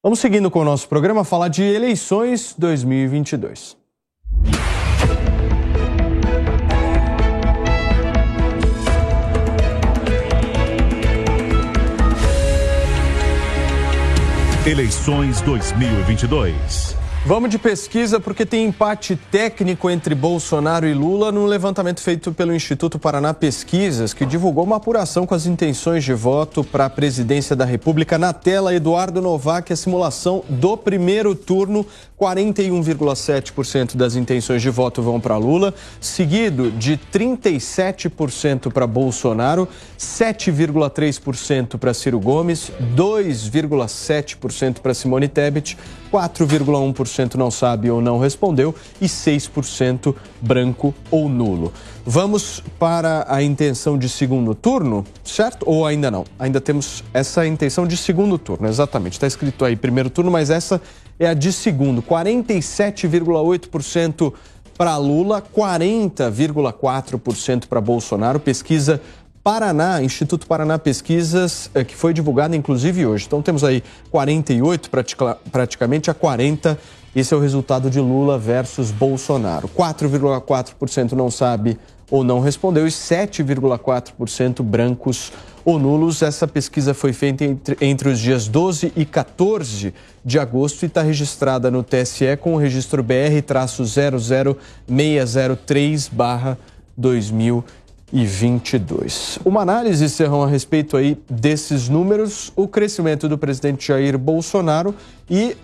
Vamos seguindo com o nosso programa, falar de eleições 2022. Eleições 2022. Vamos de pesquisa porque tem empate técnico entre Bolsonaro e Lula no levantamento feito pelo Instituto Paraná Pesquisas, que divulgou uma apuração com as intenções de voto para a presidência da República. Na tela, Eduardo Novak, a simulação do primeiro turno, 41,7% das intenções de voto vão para Lula, seguido de 37% para Bolsonaro, 7,3% para Ciro Gomes, 2,7% para Simone Tebet, 4,1% não sabe ou não respondeu e 6% branco ou nulo. Vamos para a intenção de segundo turno, certo? Ou ainda não? Ainda temos essa intenção de segundo turno, exatamente. Está escrito aí primeiro turno, mas essa é a de segundo. 47,8% para Lula, 40,4% para Bolsonaro. Pesquisa Paraná, Instituto Paraná Pesquisas, que foi divulgada inclusive hoje. Então temos aí 48 praticamente a 40. Esse é o resultado de Lula versus Bolsonaro. 4,4% não sabe ou não respondeu e 7,4% brancos ou nulos. Essa pesquisa foi feita entre os dias 12 e 14 de agosto e está registrada no TSE com o registro BR-00603/2022. Uma análise, Serrão, a respeito aí desses números, o crescimento do presidente Jair Bolsonaro e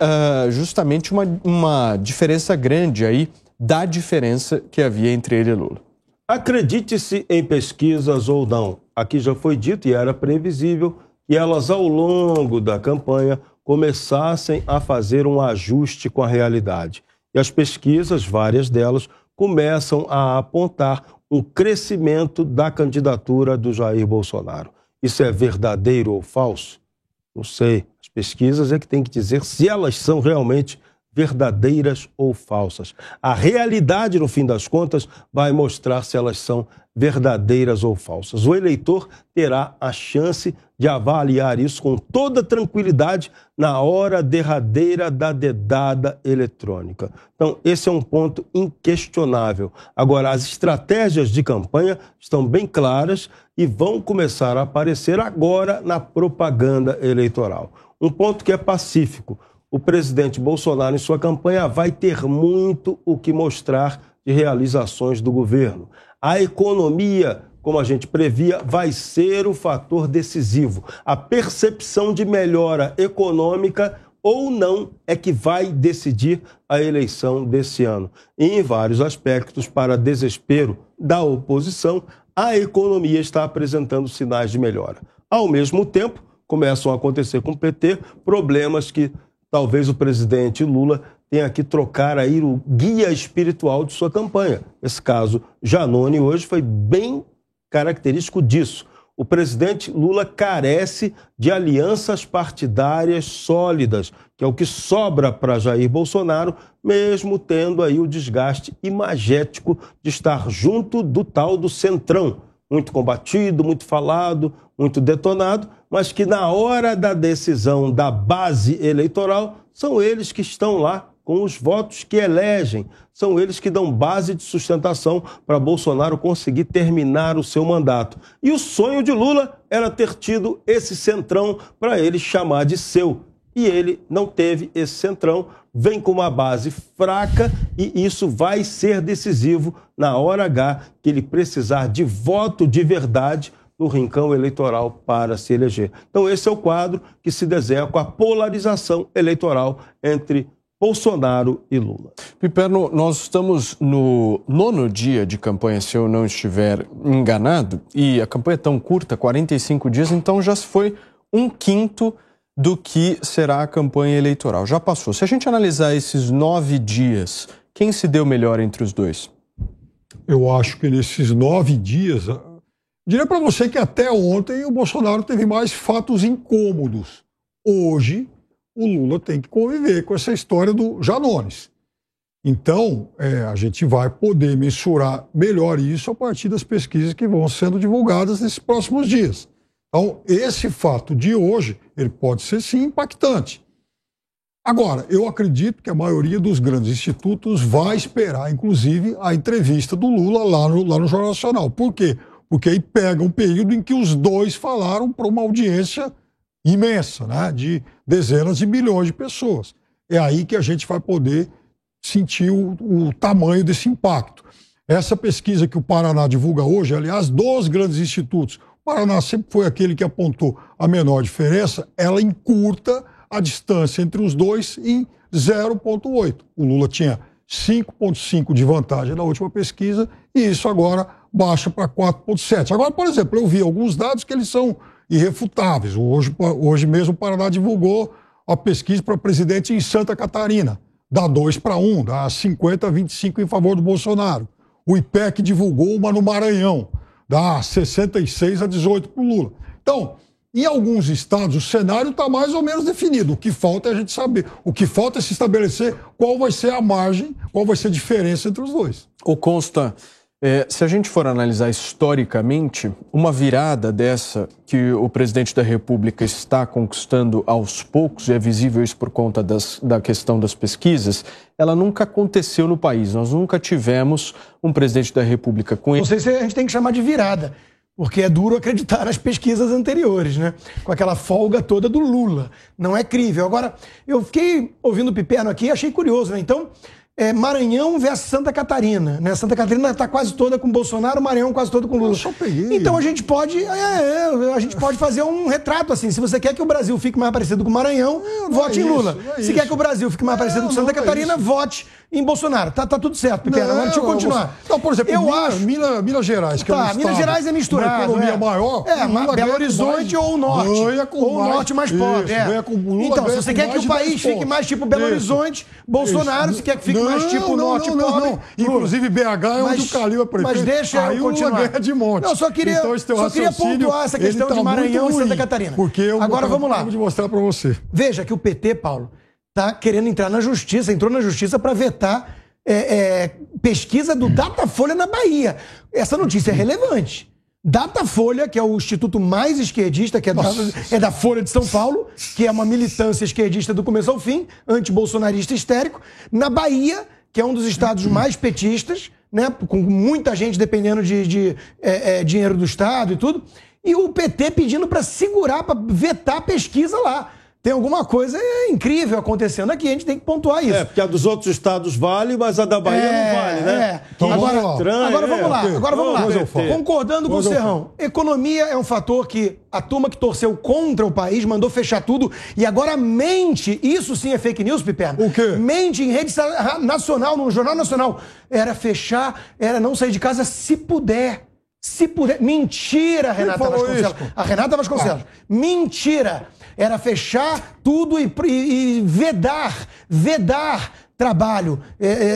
justamente uma diferença grande aí da diferença que havia entre ele e Lula. Acredite-se em pesquisas ou não, aqui já foi dito e era previsível que elas ao longo da campanha começassem a fazer um ajuste com a realidade. E as pesquisas, várias delas, começam a apontar um crescimento da candidatura do Jair Bolsonaro. Isso é verdadeiro ou falso? Não sei. As pesquisas é que tem que dizer se elas são realmente verdadeiras ou falsas. A realidade, no fim das contas, vai mostrar se elas são verdadeiras ou falsas. O eleitor terá a chance de avaliar isso com toda tranquilidade na hora derradeira da dedada eletrônica. Então, esse é um ponto inquestionável. Agora, as estratégias de campanha estão bem claras e vão começar a aparecer agora na propaganda eleitoral. Um ponto que é pacífico. O presidente Bolsonaro, em sua campanha, vai ter muito o que mostrar de realizações do governo. A economia, como a gente previa, vai ser o fator decisivo. A percepção de melhora econômica ou não é que vai decidir a eleição desse ano. E em vários aspectos, para desespero da oposição, a economia está apresentando sinais de melhora. Ao mesmo tempo, começam a acontecer com o PT problemas que talvez o presidente Lula tenha que trocar aí o guia espiritual de sua campanha. Esse caso Janone hoje foi bem característico disso. O presidente Lula carece de alianças partidárias sólidas, que é o que sobra para Jair Bolsonaro, mesmo tendo aí o desgaste imagético de estar junto do tal do centrão. Muito combatido, muito falado, muito detonado, mas que na hora da decisão da base eleitoral, são eles que estão lá com os votos que elegem, são eles que dão base de sustentação para Bolsonaro conseguir terminar o seu mandato. E o sonho de Lula era ter tido esse centrão para ele chamar de seu. E ele não teve esse centrão, vem com uma base fraca e isso vai ser decisivo na hora H que ele precisar de voto de verdade no rincão eleitoral para se eleger. Então esse é o quadro que se desenha com a polarização eleitoral entre Bolsonaro e Lula. Piperno, nós estamos no 9º dia de campanha, se eu não estiver enganado, e a campanha é tão curta, 45 dias, então já se foi 1/5 do que será a campanha eleitoral. Já passou. Se a gente analisar esses 9 dias, quem se deu melhor entre os dois? Eu acho que nesses 9 dias, diria para você que até ontem o Bolsonaro teve mais fatos incômodos. Hoje, o Lula tem que conviver com essa história do Janones. Então, a gente vai poder mensurar melhor isso a partir das pesquisas que vão sendo divulgadas nesses próximos dias. Então, esse fato de hoje, ele pode ser sim impactante. Agora, eu acredito que a maioria dos grandes institutos vai esperar, inclusive, a entrevista do Lula lá no Jornal Nacional. Por quê? Porque aí pega um período em que os dois falaram para uma audiência imensa, né, de dezenas de milhões de pessoas. É aí que a gente vai poder sentir o tamanho desse impacto. Essa pesquisa que o Paraná divulga hoje, aliás, dos grandes institutos, o Paraná sempre foi aquele que apontou a menor diferença, ela encurta a distância entre os dois em 0,8. O Lula tinha 5,5 de vantagem na última pesquisa e isso agora baixa para 4,7. Agora, por exemplo, eu vi alguns dados que eles são irrefutáveis. Hoje mesmo o Paraná divulgou a pesquisa para presidente em Santa Catarina. Dá 2-1, dá 50-25 em favor do Bolsonaro. O IPEC divulgou uma no Maranhão, dá 66-18 para o Lula. Então, em alguns estados, o cenário está mais ou menos definido. O que falta é a gente saber. O que falta é se estabelecer qual vai ser a margem, qual vai ser a diferença entre os dois. Ô Consta, se a gente for analisar historicamente, uma virada dessa que o presidente da República está conquistando aos poucos, e é visível isso por conta da questão das pesquisas, ela nunca aconteceu no país. Nós nunca tivemos um presidente da República com... Não sei se a gente tem que chamar de virada, porque é duro acreditar nas pesquisas anteriores, né? Com aquela folga toda do Lula. Não é crível. Agora, eu fiquei ouvindo o Piperno aqui e achei curioso, né? Então, Maranhão versus Santa Catarina, né? Santa Catarina está quase toda com Bolsonaro, Maranhão quase todo com Lula. Eu só peguei. Então a gente pode fazer um retrato assim. Se você quer que o Brasil fique mais parecido com o Maranhão, vote em Lula. Se quer que o Brasil fique mais parecido com Santa Catarina, vote em Bolsonaro. Tá tudo certo, Piperno. Agora deixa eu continuar. Não, por exemplo, Minas Gerais, que é um estado, Minas Gerais é misturado. Uma economia maior. Belo Horizonte ou o Norte. Ou o Norte mais pobre. Então, se você quer que o país fique mais tipo Belo Horizonte, Bolsonaro, se quer que fique mais tipo Norte pobre. Inclusive BH é onde o Calil é prefeito. Mas deixa eu continuar. De monte. Não, só queria pontuar essa questão de Maranhão e Santa Catarina. Agora vamos lá. Vou mostrar para você. Veja que o PT, Paulo, está querendo entrar na justiça, entrou na justiça para vetar pesquisa do Datafolha na Bahia. Essa notícia é relevante. Datafolha, que é o instituto mais esquerdista, que é da Folha de São Paulo, que é uma militância esquerdista do começo ao fim, antibolsonarista histérico, na Bahia, que é um dos estados mais petistas, né, com muita gente dependendo de dinheiro do Estado e tudo, e o PT pedindo para segurar, para vetar a pesquisa lá. Tem alguma coisa incrível acontecendo aqui, a gente tem que pontuar isso. Porque a dos outros estados vale, mas a da Bahia não vale, né? Então, agora vamos lá. Concordando com o Serrão, economia é um fator que a turma que torceu contra o país mandou fechar tudo e agora mente, isso sim é fake news, Piperno. O quê? Mente em rede nacional, no Jornal Nacional. Era fechar, era não sair de casa se puder. Se puder. Mentira, Renata Vasconcelos. A Renata Vasconcelos. Mentira. Era fechar tudo e vedar trabalho,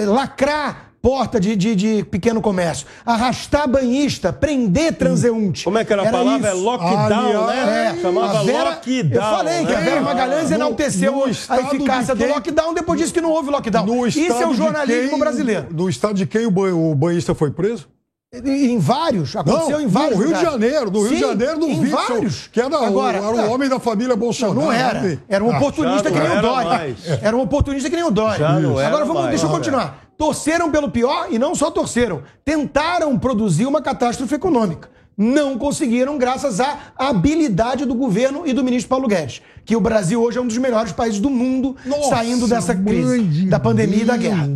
lacrar porta de pequeno comércio, arrastar banhista, prender transeunte. Como é que era a palavra? Isso. Lockdown, né? Chamava lockdown. Eu falei que a Vera Magalhães enalteceu a eficácia do lockdown, depois disse que não houve lockdown. Isso é o jornalismo brasileiro. No estado de quem o banhista foi preso? Em vários, aconteceu em vários. No Rio de Janeiro, do em vários. Que era o homem da família Bolsonaro. Não era. Era um oportunista que nem o Dória. Era um oportunista que nem o Dória. Agora deixa eu continuar. Torceram pelo pior e não só torceram. Tentaram produzir uma catástrofe econômica. Não conseguiram, graças à habilidade do governo e do ministro Paulo Guedes. Que o Brasil hoje é um dos melhores países do mundo saindo dessa crise, da pandemia e da guerra.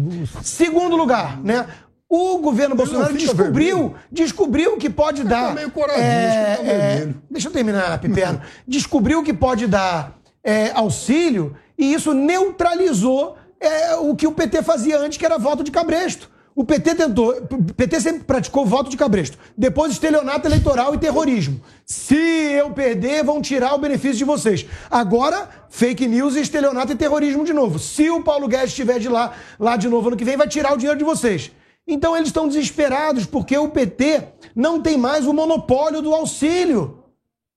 Segundo lugar, né? O governo Bolsonaro descobriu que pode dar... Meio corajoso, deixa eu terminar, Piperno. Descobriu que pode dar auxílio e isso neutralizou o que o PT fazia antes, que era voto de cabresto. O PT sempre praticou voto de cabresto. Depois estelionato eleitoral e terrorismo. Se eu perder, vão tirar o benefício de vocês. Agora, fake news e estelionato e terrorismo de novo. Se o Paulo Guedes estiver lá de novo ano que vem, vai tirar o dinheiro de vocês. Então eles estão desesperados porque o PT não tem mais o monopólio do auxílio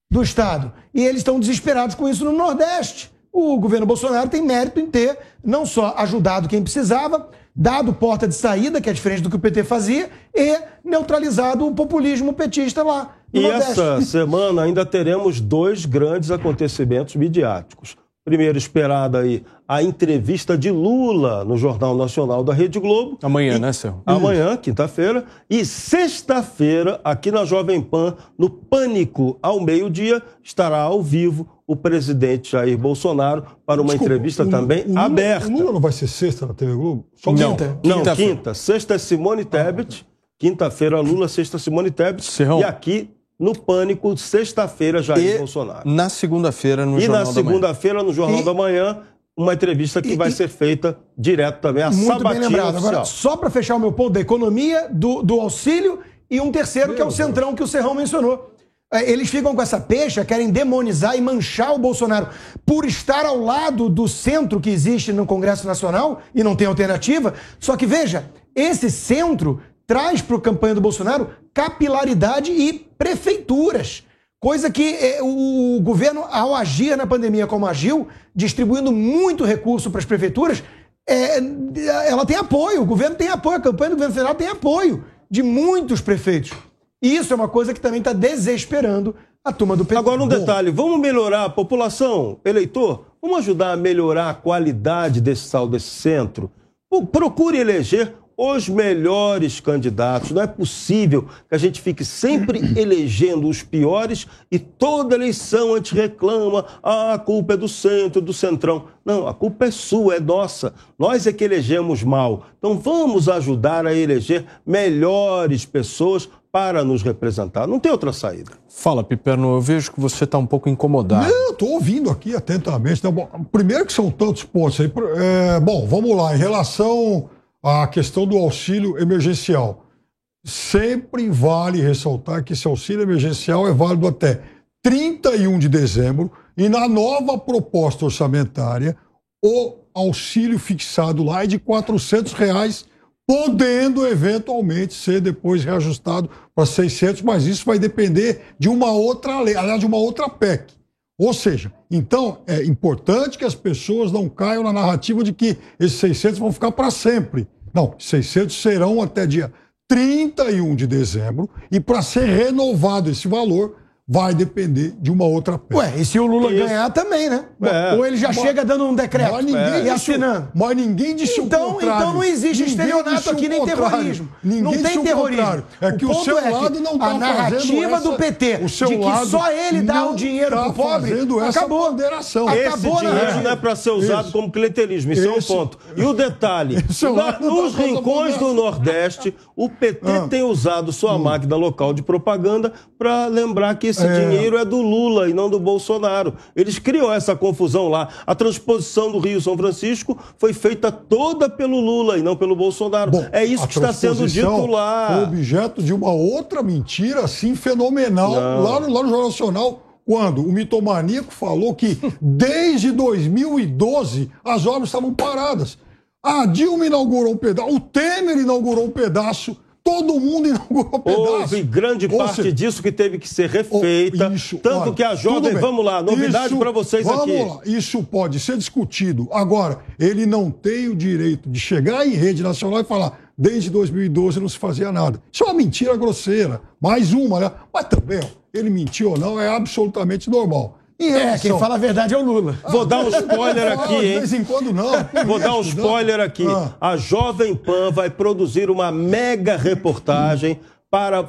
do Estado. E eles estão desesperados com isso no Nordeste. O governo Bolsonaro tem mérito em ter não só ajudado quem precisava, dado porta de saída, que é diferente do que o PT fazia, e neutralizado o populismo petista lá no Nordeste. Essa semana ainda teremos 2 grandes acontecimentos midiáticos. Primeiro, esperada aí a entrevista de Lula no Jornal Nacional da Rede Globo. Amanhã, né, Céu? Amanhã, quinta-feira. E sexta-feira, aqui na Jovem Pan, no Pânico, ao meio-dia, estará ao vivo o presidente Jair Bolsonaro para uma entrevista também aberta. O Lula não vai ser sexta na TV Globo? Só quinta. Não, quinta. Sexta é Simone Tebet. Quinta-feira, Lula. Sexta, Simone Tebet. Serrão. E aqui, no Pânico, sexta-feira, Jair Bolsonaro. Na segunda-feira, no Jornal da Manhã. E na segunda-feira, no Jornal da Manhã, uma entrevista que vai ser feita direto também, a muito bem lembrado. oficial. Agora, só para fechar o meu ponto da economia, do auxílio, e um terceiro, que é o Centrão, que o Serrão mencionou. Eles ficam com essa pecha, querem demonizar e manchar o Bolsonaro por estar ao lado do centro que existe no Congresso Nacional e não tem alternativa. Só que, veja, esse centro traz para a campanha do Bolsonaro capilaridade e prefeituras. Coisa que o governo, ao agir na pandemia como agiu, distribuindo muito recurso para as prefeituras, ela tem apoio, o governo tem apoio, a campanha do governo federal tem apoio de muitos prefeitos. E isso é uma coisa que também está desesperando a turma do PT. Agora um detalhe, vamos melhorar a população, eleitor? Vamos ajudar a melhorar a qualidade desse centro? Procure eleger os melhores candidatos. Não é possível que a gente fique sempre elegendo os piores e toda eleição a gente reclama, a culpa é do centro, do centrão. Não, a culpa é sua, é nossa. Nós é que elegemos mal. Então vamos ajudar a eleger melhores pessoas para nos representar. Não tem outra saída. Fala, Piperno, eu vejo que você está um pouco incomodado. Eu estou ouvindo aqui atentamente. Bom, primeiro que são tantos pontos aí. Bom, vamos lá. Em relação à questão do auxílio emergencial, sempre vale ressaltar que esse auxílio emergencial é válido até 31 de dezembro e na nova proposta orçamentária, o auxílio fixado lá é de R$400, podendo eventualmente ser depois reajustado para 600, mas isso vai depender de uma outra lei, aliás, de uma outra PEC. Ou seja, então é importante que as pessoas não caiam na narrativa de que esses 600 vão ficar para sempre. Não, 600 serão até dia 31 de dezembro e para ser renovado esse valor vai depender de uma outra PEC. Ué, e se o Lula ganhar também, né? Ou ele já chega dando um decreto e assinando. Mas ninguém disse o contrário. Então não existe estelionato aqui, nem terrorismo. Não tem terrorismo. É que o seu lado não está fazendo a narrativa do PT de que só ele dá o dinheiro pro pobre, acabou. Esse dinheiro não é para ser usado como clientelismo, isso é um ponto. E o detalhe, nos rincões do Nordeste, o PT tem usado sua máquina local de propaganda para lembrar que esse dinheiro é do Lula e não do Bolsonaro. Eles criam essa confusão lá. A transposição do Rio-São Francisco foi feita toda pelo Lula e não pelo Bolsonaro. Bom, é isso que está sendo dito lá. Foi objeto de uma outra mentira, assim, fenomenal, lá no Jornal Nacional, quando o mitomaníaco falou que desde 2012 as obras estavam paradas. A Dilma inaugurou um pedaço, o Temer inaugurou um pedaço, todo mundo inaugurou um pedaço. Houve grande parte disso que teve que ser refeita. Tanto que a Jovem... Vamos lá, novidade para vocês aqui. Vamos lá, isso pode ser discutido. Agora, ele não tem o direito de chegar em rede nacional e falar desde 2012 não se fazia nada. Isso é uma mentira grosseira. Mais uma, né? Mas também, ele mentiu ou não, é absolutamente normal. Quem fala a verdade é o Lula. Vou dar um spoiler aqui, hein? De vez em quando não. Vou dar um spoiler aqui. A Jovem Pan vai produzir uma mega reportagem para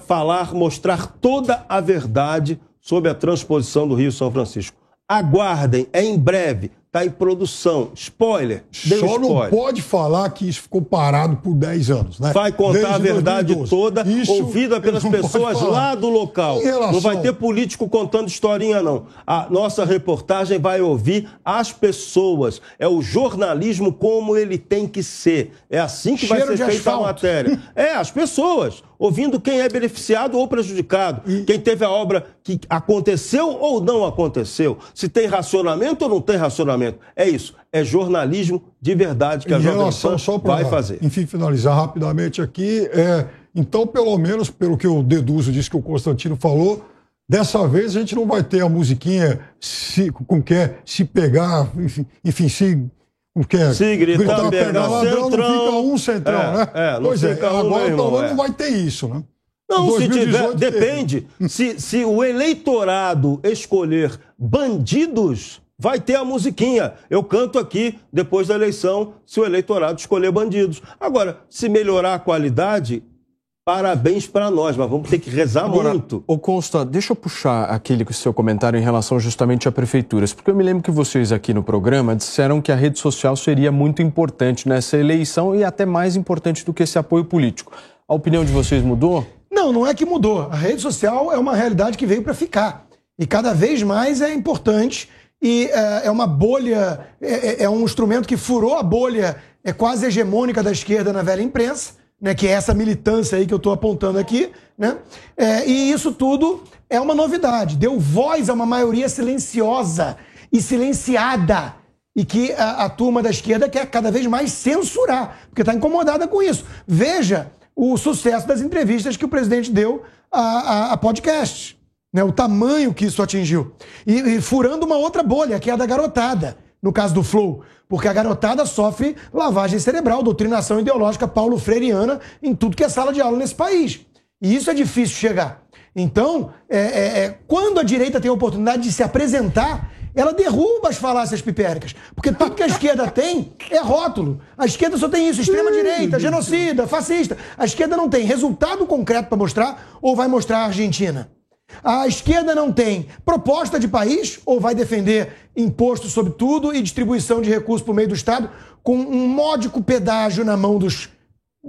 mostrar toda a verdade sobre a transposição do Rio-São Francisco. Aguardem, é em breve. Está em produção. Spoiler. Só não pode falar que isso ficou parado por 10 anos, né? Vai contar a verdade toda, ouvida pelas pessoas lá do local. Não vai ter político contando historinha, não. A nossa reportagem vai ouvir as pessoas. É o jornalismo como ele tem que ser. É assim que vai ser feita a matéria. As pessoas. Ouvindo quem é beneficiado ou prejudicado. Quem teve a obra que aconteceu ou não aconteceu. Se tem racionamento ou não tem racionamento. É isso, é jornalismo de verdade que a Jovem Pan vai fazer. Enfim, finalizar rapidamente aqui. Então, pelo menos, pelo que eu deduzo disso que o Constantino falou, dessa vez a gente não vai ter a musiquinha se pegar, enfim, se gritar, pegar ladrão, centrão, não fica um centrão, né? Pois fica agora não vai ter isso, né? Não, se tiver, depende. Se o eleitorado escolher bandidos, vai ter a musiquinha. Eu canto aqui depois da eleição, se o eleitorado escolher bandidos. Agora, se melhorar a qualidade, parabéns para nós, mas vamos ter que rezar muito. Ô Consta, deixa eu puxar aquele seu comentário em relação justamente a prefeituras, porque eu me lembro que vocês aqui no programa disseram que a rede social seria muito importante nessa eleição e até mais importante do que esse apoio político. A opinião de vocês mudou? Não, não é que mudou. A rede social é uma realidade que veio para ficar. E cada vez mais é importante e é uma bolha, é um instrumento que furou a bolha quase hegemônica da esquerda na velha imprensa, né, que é essa militância aí que eu estou apontando aqui, né? E isso tudo é uma novidade. Deu voz a uma maioria silenciosa e silenciada e que a turma da esquerda quer cada vez mais censurar, porque está incomodada com isso. Veja o sucesso das entrevistas que o presidente deu a podcasts, né, o tamanho que isso atingiu. E furando uma outra bolha, que é a da garotada, no caso do Flow, porque a garotada sofre lavagem cerebral, doutrinação ideológica paulo freireana em tudo que é sala de aula nesse país. E isso é difícil chegar. Então, quando a direita tem a oportunidade de se apresentar, ela derruba as falácias pipéricas. Porque tudo que a esquerda tem é rótulo. A esquerda só tem isso, extrema-direita, genocida, fascista. A esquerda não tem resultado concreto para mostrar ou vai mostrar a Argentina. A esquerda não tem proposta de país ou vai defender imposto sobre tudo e distribuição de recursos por meio do Estado com um módico pedágio na mão dos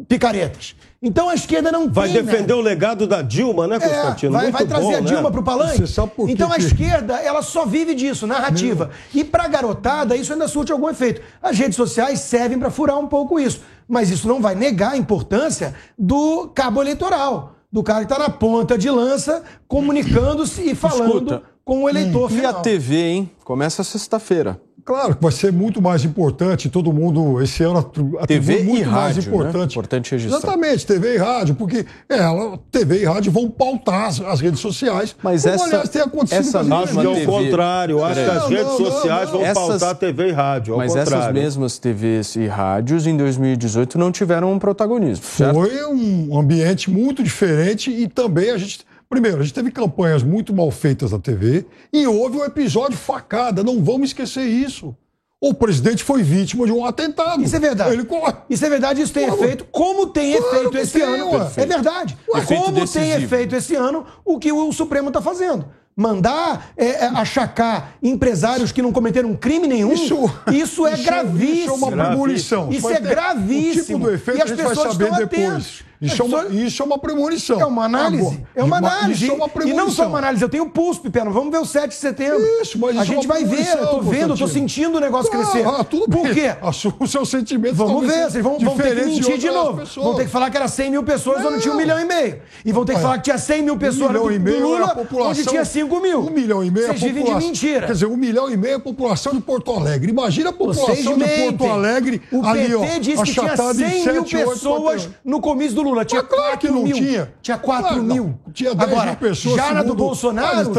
picaretas. Então a esquerda não vai tem... Vai defender o legado da Dilma, né, Constantino? Vai trazer a Dilma pro palanque. Então a esquerda, ela só vive disso, narrativa. E pra garotada, isso ainda surte algum efeito. As redes sociais servem para furar um pouco isso. Mas isso não vai negar a importância do cabo eleitoral. Do cara que tá na ponta de lança, comunicando-se e falando com o eleitor final. E a TV, hein? Começa sexta-feira. Claro que vai ser muito mais importante, todo mundo, esse ano, a TV muito e mais rádio, importante. Né? Importante registrar. Exatamente, TV e rádio, porque TV e rádio vão pautar as redes sociais. Mas como, aliás, tem acontecido acho que é o contrário, acho que as redes sociais vão pautar TV e rádio. Mas essas mesmas TVs e rádios, em 2018, não tiveram um protagonismo, certo? Foi um ambiente muito diferente e também Primeiro, a gente teve campanhas muito mal feitas na TV e houve um episódio facada, não vamos esquecer isso. O presidente foi vítima de um atentado. Isso é verdade. Isso é verdade, isso tem efeito, como tem efeito esse ano. É verdade. Como tem efeito esse ano o que o Supremo está fazendo. Mandar achacar empresários que não cometeram crime nenhum, isso é gravíssimo. Isso é uma premonição. Isso é gravíssimo. O tipo do efeito e as a gente vai pessoas saber estão depois. atentas. Isso é uma premonição. É uma análise. É uma análise. Isso é uma premonição. E não só uma análise, eu tenho pulso, Pipeno. Vamos ver o 7 de setembro. Isso, mas a gente vai ver, eu tô vendo, eu tô sentindo o negócio crescer. Tudo Por bem. quê? O seu sentimento vamos ver, vocês vão ter que mentir de novo. Vão ter que falar que era 100 mil pessoas onde tinha 1,5 milhão. E vão ter que falar que tinha 100 mil pessoas do Lula onde tinha 5 mil. 1,5 milhão Vocês vivem de mentira. Quer dizer, 1,5 milhão é a população de Porto Alegre. Imagina a população de Porto Alegre ali, ó. O PT disse que tinha 100 mil pessoas no comício do Lula. Tinha claro que não tinha. Tinha 4 mil. Tinha 10 mil pessoas. Já na do Bolsonaro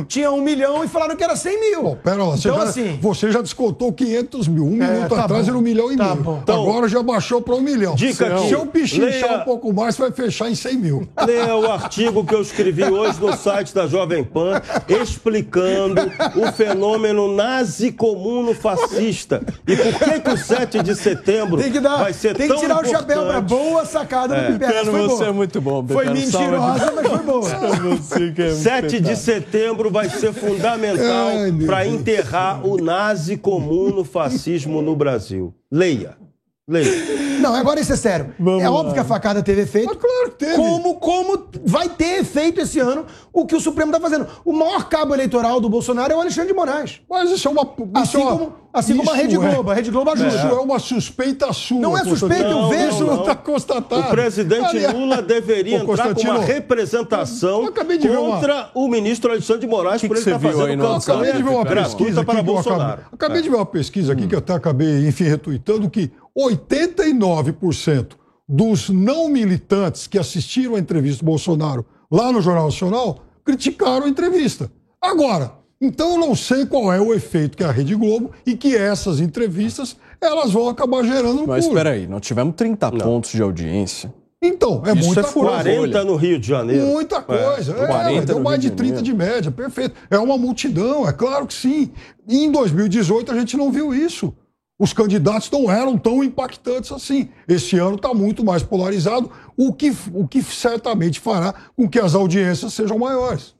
tinha 1 milhão e falaram que era 100 mil. Bom, pera lá, então, você já descontou 500 mil. Um minuto atrás era 1,5 milhão. Então, agora já baixou para 1 milhão. Dica aqui. Se eu pichinchar um pouco mais, vai fechar em 100 mil. Leia o artigo que eu escrevi hoje no site da Jovem Pan, explicando o fenômeno nazi-comuno-fascista. E por que o 7 de setembro vai ser tão importante. Tem que tirar o chapéu para boa sacada do Piperno. Você é muito bom, Foi mentirosa, mas foi boa. 7 de setembro vai ser fundamental para enterrar o nazi-comuno-fascismo no Brasil. Leia. Não, agora isso é sério. Óbvio que a facada teve efeito. Mas claro que teve. Como vai ter efeito esse ano o que o Supremo está fazendo. O maior cabo eleitoral do Bolsonaro é o Alexandre de Moraes. Mas isso é uma... Assim como a Rede Globo. A Rede Globo ajuda. Isso é uma suspeita sua. Não é suspeita, eu vejo. Isso não está constatado. O presidente Lula deveria entrar com uma representação contra o ministro Alexandre de Moraes por ele estar fazendo campanha gratuita para Bolsonaro. Acabei de ver uma pesquisa aqui que eu até acabei, retuitando, que 89% dos não militantes que assistiram a entrevista do Bolsonaro lá no Jornal Nacional criticaram a entrevista. Agora, então eu não sei qual é o efeito que a Rede Globo e que essas entrevistas elas vão acabar gerando no Mas público. espera aí, nós tivemos 30 pontos de audiência Então, é Isso muita é coisa. 40 no Rio de Janeiro. Muita coisa. 40 deu no mais Rio de de 30 de média, perfeito. É uma multidão, é claro que sim. E em 2018 a gente não viu isso. Os candidatos não eram tão impactantes assim. Esse ano está muito mais polarizado, o que certamente fará com que as audiências sejam maiores.